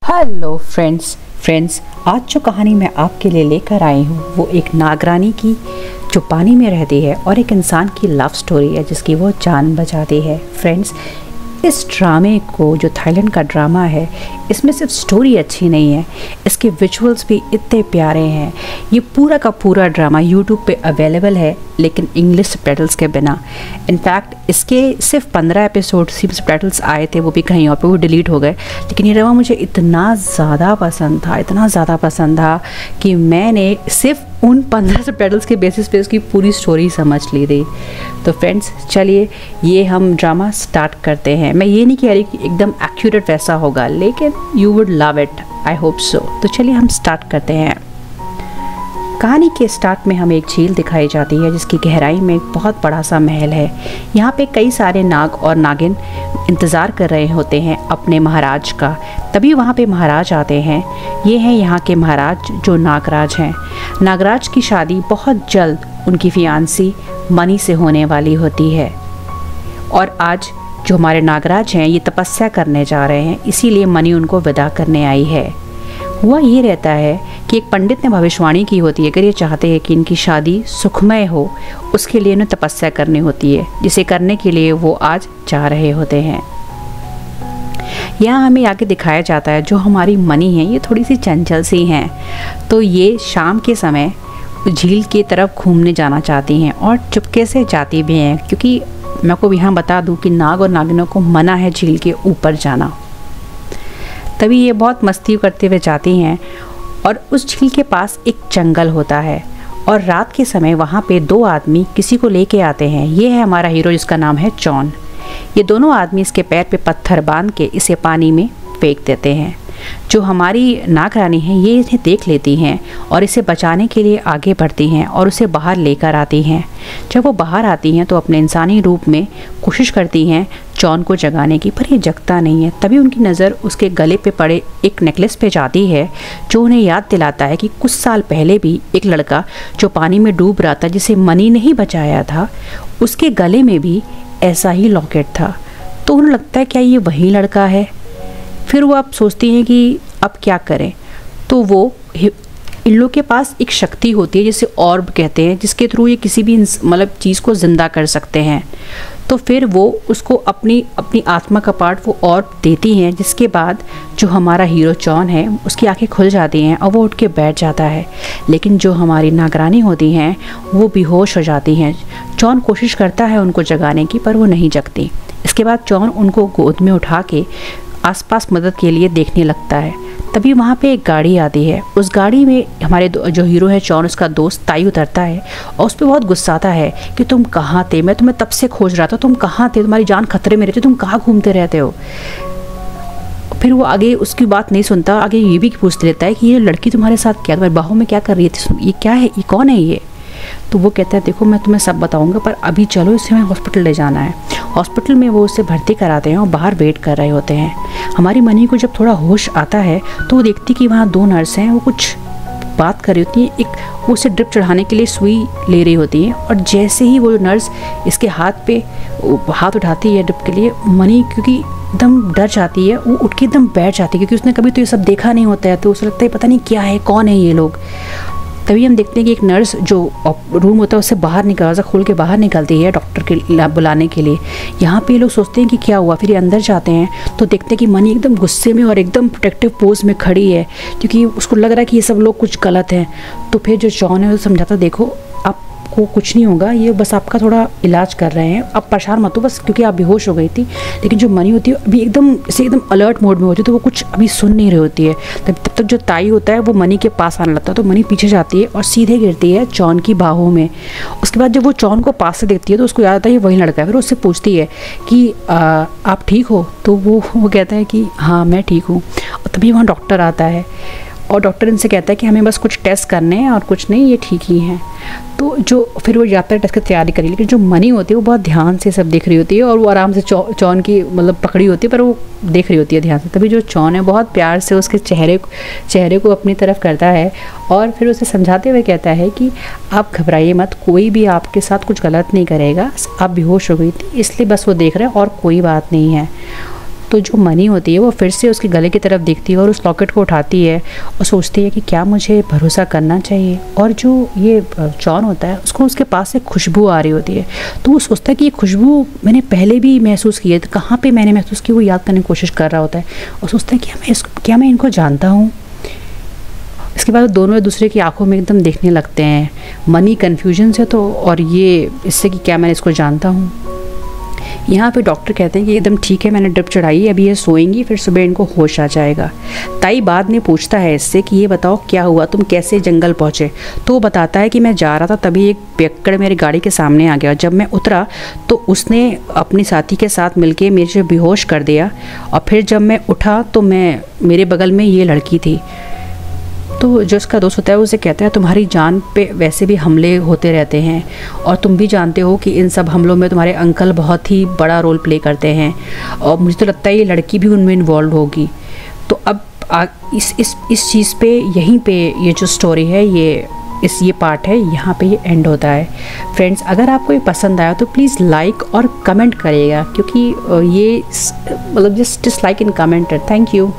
Hello friends आज जो कहानी मैं आपके लिए लेकर आई हूँ वो एक नागरानी की जो पानी में रहती है और एक इंसान की लव स्टोरी है जिसकी वो जान बचाती है। फ्रेंड्स, इस ड्रामे को जो थाईलैंड का ड्रामा है इसमें सिर्फ स्टोरी अच्छी नहीं है, इसके विजुअल्स भी इतने प्यारे हैं। ये पूरा का पूरा ड्रामा यूट्यूब पे अवेलेबल है लेकिन इंग्लिश सबटाइटल्स के बिना। इनफैक्ट इसके सिर्फ 15 एपिसोड सबटाइटल्स आए थे, वो भी कहीं और पे वो डिलीट हो गए। लेकिन ये ड्रामा मुझे इतना ज़्यादा पसंद था कि मैंने सिर्फ उन 15 सबटाइटल्स के बेसिस पे उसकी पूरी स्टोरी समझ ली थी। तो फ्रेंड्स चलिए ये हम ड्रामा स्टार्ट करते हैं। मैं ये नहीं कह रही कि एकदम एक्यूरेट वैसा होगा, लेकिन you would love it, I hope so. तो चलिए हम स्टार्ट करते हैं। कहानी के स्टार्ट में हमें एक झील दिखाई जाती है जिसकी गहराई में एक बहुत बड़ा सा महल है। यहाँ पे कई सारे नाग और नागिन इंतज़ार कर रहे होते हैं अपने महाराज का। तभी वहाँ पे महाराज आते हैं। ये हैं यहाँ के महाराज जो नागराज हैं। नागराज की शादी बहुत जल्द उनकी फियांसी मनी से होने वाली होती है और आज जो हमारे नागराज हैं ये तपस्या करने जा रहे हैं, इसीलिए मनी उनको विदा करने आई है। हुआ ये रहता है कि एक पंडित ने भविष्यवाणी की होती है, अगर ये चाहते हैं कि इनकी शादी सुखमय हो उसके लिए उन्हें तपस्या करनी होती है, जिसे करने के लिए वो आज जा रहे होते हैं। यहाँ हमें आगे दिखाया जाता है जो हमारी मनी है ये थोड़ी सी चंचल सी हैं, तो ये शाम के समय झील की तरफ घूमने जाना चाहती हैं और चुपके से जाती भी हैं, क्योंकि मैं को यहाँ बता दूँ कि नाग और नागिनों को मना है झील के ऊपर जाना। तभी ये बहुत मस्ती करते हुए जाती हैं और उस झील के पास एक जंगल होता है और रात के समय वहाँ पे दो आदमी किसी को लेके आते हैं। ये है हमारा हीरो जिसका नाम है चॉन। ये दोनों आदमी इसके पैर पे पत्थर बांध के इसे पानी में फेंक देते हैं। जो हमारी नागरानी है ये इन्हें देख लेती हैं और इसे बचाने के लिए आगे बढ़ती हैं और उसे बाहर लेकर आती हैं। जब वो बाहर आती हैं तो अपने इंसानी रूप में कोशिश करती हैं जॉन को जगाने की, पर ये जगता नहीं है। तभी उनकी नज़र उसके गले पे पड़े एक नेकलेस पे जाती है जो उन्हें याद दिलाता है कि कुछ साल पहले भी एक लड़का जो पानी में डूब रहा था, जिसे मनी नहीं बचाया था, उसके गले में भी ऐसा ही लॉकेट था। तो उन्हें लगता है क्या ये वही लड़का है। फिर वो अब सोचती हैं कि अब क्या करें। तो वो इन लोग के पास एक शक्ति होती है जिसे ऑर्ब कहते हैं, जिसके थ्रू ये किसी भी मतलब चीज़ को ज़िंदा कर सकते हैं। तो फिर वो उसको अपनी आत्मा का पार्ट वो ऑर्ब देती हैं, जिसके बाद जो हमारा हीरो जॉन है उसकी आंखें खुल जाती हैं और वो उठ के बैठ जाता है। लेकिन जो हमारी नागरानी होती हैं वो बेहोश हो जाती हैं। जॉन कोशिश करता है उनको जगाने की, पर वो नहीं जगती। इसके बाद जॉन उनको गोद में उठा के आसपास मदद के लिए देखने लगता है। तभी वहाँ पे एक गाड़ी आती है। उस गाड़ी में हमारे जो हीरो है जॉन, उसका दोस्त ताई उतरता है और उस पर बहुत गुस्साता है कि तुम कहाँ थे, मैं तुम्हें तब से खोज रहा था, तुम कहाँ थे, तुम्हारी जान खतरे में रहती, तुम कहाँ घूमते रहते हो। फिर वो आगे उसकी बात नहीं सुनता, आगे ये भी पूछ लेता है कि ये लड़की तुम्हारे साथ क्या, तुम्हारी बाहों में क्या कर रही थी, ये क्या है, ये कौन है ये। तो वो कहता है देखो मैं तुम्हें सब बताऊंगा, पर अभी चलो इसे हमें हॉस्पिटल ले जाना है। हॉस्पिटल में वो उसे भर्ती कराते हैं और बाहर वेट कर रहे होते हैं। हमारी मनी को जब थोड़ा होश आता है तो वो देखती कि वहाँ दो नर्स हैं, वो कुछ बात कर रही होती हैं। एक वो उसे ड्रिप चढ़ाने के लिए सुई ले रही होती है और जैसे ही वो नर्स इसके हाथ पे हाथ उठाती है ड्रिप के लिए, मनी क्योंकि एकदम डर जाती है, वो उठ के एकदम बैठ जाती है, क्योंकि उसने कभी तो ये सब देखा नहीं होता है। तो उसे लगता है पता नहीं क्या है, कौन है ये लोग। तभी हम देखते हैं कि एक नर्स जो रूम होता है उससे बाहर दरवाज़ा खोल के बाहर निकलती है डॉक्टर के बुलाने के लिए। यहाँ पे लोग सोचते हैं कि क्या हुआ, फिर ये अंदर जाते हैं तो देखते हैं कि मनी एकदम गुस्से में और एकदम प्रोटेक्टिव पोज में खड़ी है, क्योंकि उसको लग रहा है कि ये सब लोग कुछ गलत हैं। तो फिर जो जॉन है वो समझाता देखो आपको कुछ नहीं होगा, ये बस आपका थोड़ा इलाज कर रहे हैं, आप परेशान मत हो बस, क्योंकि आप बेहोश हो गई थी। लेकिन जो मनी होती है अभी एकदम अलर्ट मोड में होती है, तो वो कुछ अभी सुन नहीं रही होती है। तब तक जो ताई होता है वो मनी के पास आने लगता है, तो मनी पीछे जाती है और सीधे गिरती है जॉन की बाहों में। उसके बाद जब वो जॉन को पास से देखती है तो उसको याद आता है ये वही लड़का है। फिर उससे पूछती है कि आप ठीक हो। तो वो कहता है कि हाँ मैं ठीक हूँ। और तभी वहाँ डॉक्टर आता है और डॉक्टर इनसे कहता है कि हमें बस कुछ टेस्ट करने हैं और कुछ नहीं, ये ठीक ही हैं। तो जो फिर वो जाता है टेस्ट की तैयारी करी, लेकिन जो मनी होती है वो बहुत ध्यान से सब देख रही होती है और वो आराम से जॉन की मतलब पकड़ी होती है, पर वो देख रही होती है ध्यान से। तभी जो जॉन है बहुत प्यार से उसके चेहरे को अपनी तरफ करता है और फिर उसे समझाते हुए कहता है कि आप घबराइए मत, कोई भी आपके साथ कुछ गलत नहीं करेगा, आप बेहोश हो गई थी इसलिए बस वो देख रहे हैं और कोई बात नहीं है। तो जो मनी होती है वो फिर से उसके गले की तरफ देखती है और उस लॉकेट को उठाती है और सोचती है कि क्या मुझे भरोसा करना चाहिए। और जो ये जॉन होता है उसको उसके पास से खुशबू आ रही होती है, तो वो सोचता है कि ये खुशबू मैंने पहले भी महसूस की है, तो कहाँ पे मैंने महसूस की वो याद करने की कोशिश कर रहा होता है और सोचता है कि क्या मैं इनको जानता हूँ। इसके बाद दोनों एक दूसरे की आंखों में एकदम देखने लगते हैं, मनी कन्फ्यूजन से तो और ये इससे कि क्या मैं इसको जानता हूँ। यहाँ पे डॉक्टर कहते हैं कि एकदम ठीक है, मैंने ड्रिप चढ़ाई, अभी ये सोएंगी, फिर सुबह इनको होश आ जाएगा। ताई बाद में पूछता है इससे कि ये बताओ क्या हुआ, तुम कैसे जंगल पहुँचे। तो वो बताता है कि मैं जा रहा था, तभी एक पियक्कड़ मेरी गाड़ी के सामने आ गया। जब मैं उतरा तो उसने अपने साथी के साथ मिलके मुझे बेहोश कर दिया और फिर जब मैं उठा तो मेरे बगल में ये लड़की थी। तो जो उसका दोस्त होता है उसे कहता है तुम्हारी जान पे वैसे भी हमले होते रहते हैं और तुम भी जानते हो कि इन सब हमलों में तुम्हारे अंकल बहुत ही बड़ा रोल प्ले करते हैं और मुझे तो लगता है ये लड़की भी उनमें इन्वॉल्व होगी। तो अब इस चीज़ पे यहीं पे ये जो स्टोरी है ये पार्ट है, यहाँ पे ये एंड होता है। फ्रेंड्स, अगर आपको ये पसंद आया तो प्लीज़ लाइक और कमेंट करिएगा, क्योंकि ये मतलब just like in comment. Thank you.